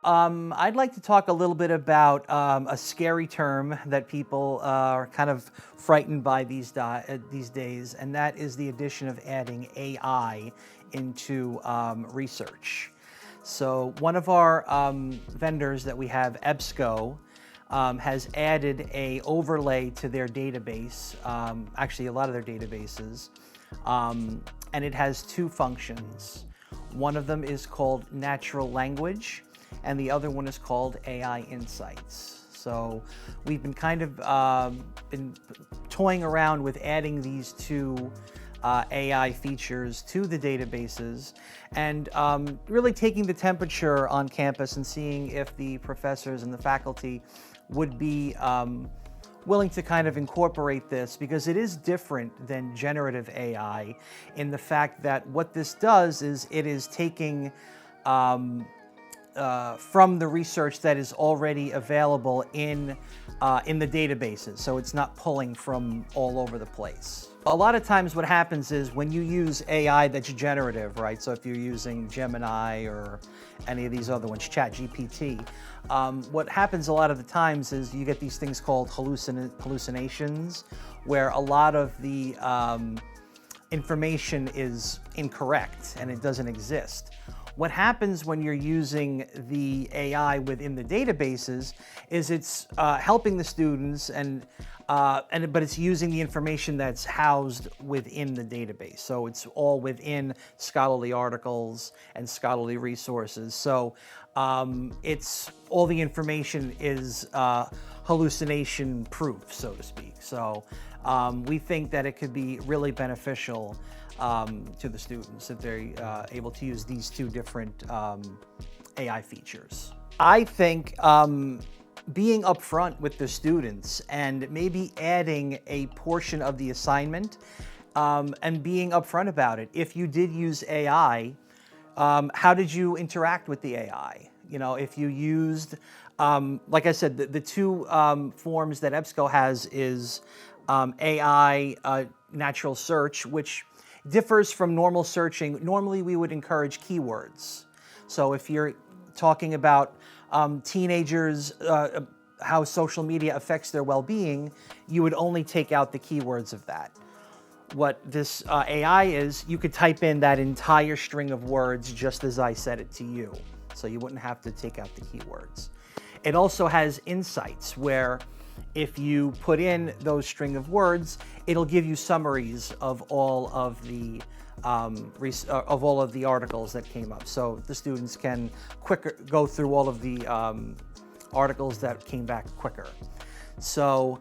I'd like to talk a little bit about a scary term that people are kind of frightened by these days, and that is the addition of adding AI into research. So one of our vendors that we have, EBSCO, has added a overlay to their database, actually a lot of their databases, and it has two functions. One of them is called natural language, and the other one is called AI Insights. So we've been kind of been toying around with adding these two AI features to the databases and really taking the temperature on campus and seeing if the professors and the faculty would be willing to kind of incorporate this, because it is different than generative AI in the fact that what this does is it is taking from the research that is already available in the databases, so it's not pulling from all over the place. A lot of times what happens is when you use AI that's generative, right? So if you're using Gemini or any of these other ones, ChatGPT, what happens a lot of the times is you get these things called hallucinations, where a lot of the information is incorrect and it doesn't exist. What happens when you're using the AI within the databases is it's helping the students, but it's using the information that's housed within the database. So it's all within scholarly articles and scholarly resources. So it's all the information is hallucination proof, so to speak. So we think that it could be really beneficial to the students if they're able to use these two different AI features. I think being upfront with the students and maybe adding a portion of the assignment and being upfront about it. If you did use AI, how did you interact with the AI? You know, if you used, like I said, the two forms that EBSCO has is AI natural search, which differs from normal searching. Normally we would encourage keywords. So if you're talking about teenagers, how social media affects their well-being, you would only take out the keywords of that. What this AI is, you could type in that entire string of words just as I said it to you. So you wouldn't have to take out the keywords. It also has insights where if you put in those string of words, it'll give you summaries of all of the articles that came up. So the students can go through all of the articles that came back quicker. So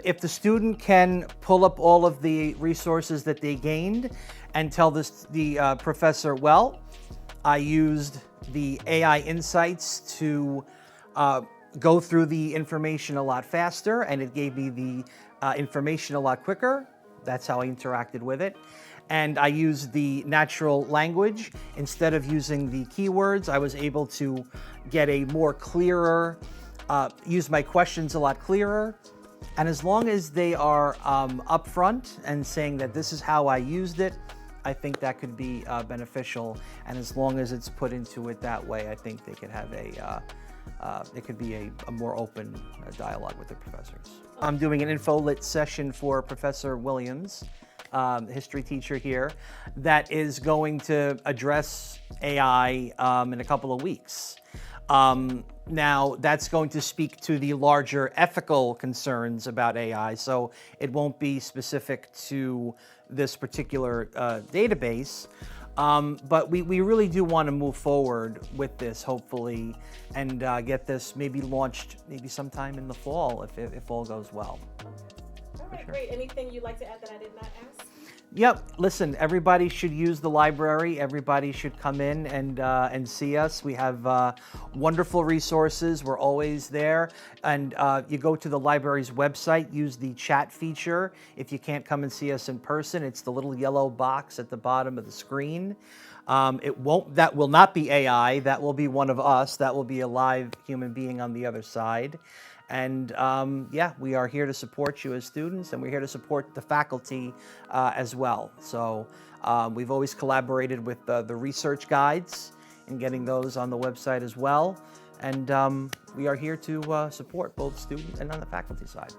if the student can pull up all of the resources that they gained and tell the professor, well, I used the AI Insights to go through the information a lot faster, and it gave me the information a lot quicker. That's how I interacted with it. And I used the natural language. Instead of using the keywords, I was able to get a more clearer, use my questions a lot clearer. And as long as they are upfront and saying that this is how I used it, I think that could be beneficial. And as long as it's put into it that way, I think they could have it could be a more open dialogue with the professors. I'm doing an info-lit session for Professor Williams, history teacher here, that is going to address AI in a couple of weeks. Now, that's going to speak to the larger ethical concerns about AI, so it won't be specific to this particular database. But we really do want to move forward with this, hopefully, and get this maybe launched maybe sometime in the fall if all goes well. All right, great. Anything you'd like to add that I did not ask? Yep. Listen, everybody should use the library. Everybody should come in and see us. We have wonderful resources. We're always there. And you go to the library's website, use the chat feature. If you can't come and see us in person, it's the little yellow box at the bottom of the screen. That will not be AI. That will be one of us. That will be a live human being on the other side. And yeah, we are here to support you as students, and we're here to support the faculty as well. So we've always collaborated with the research guides and getting those on the website as well. And we are here to support both student and on the faculty side.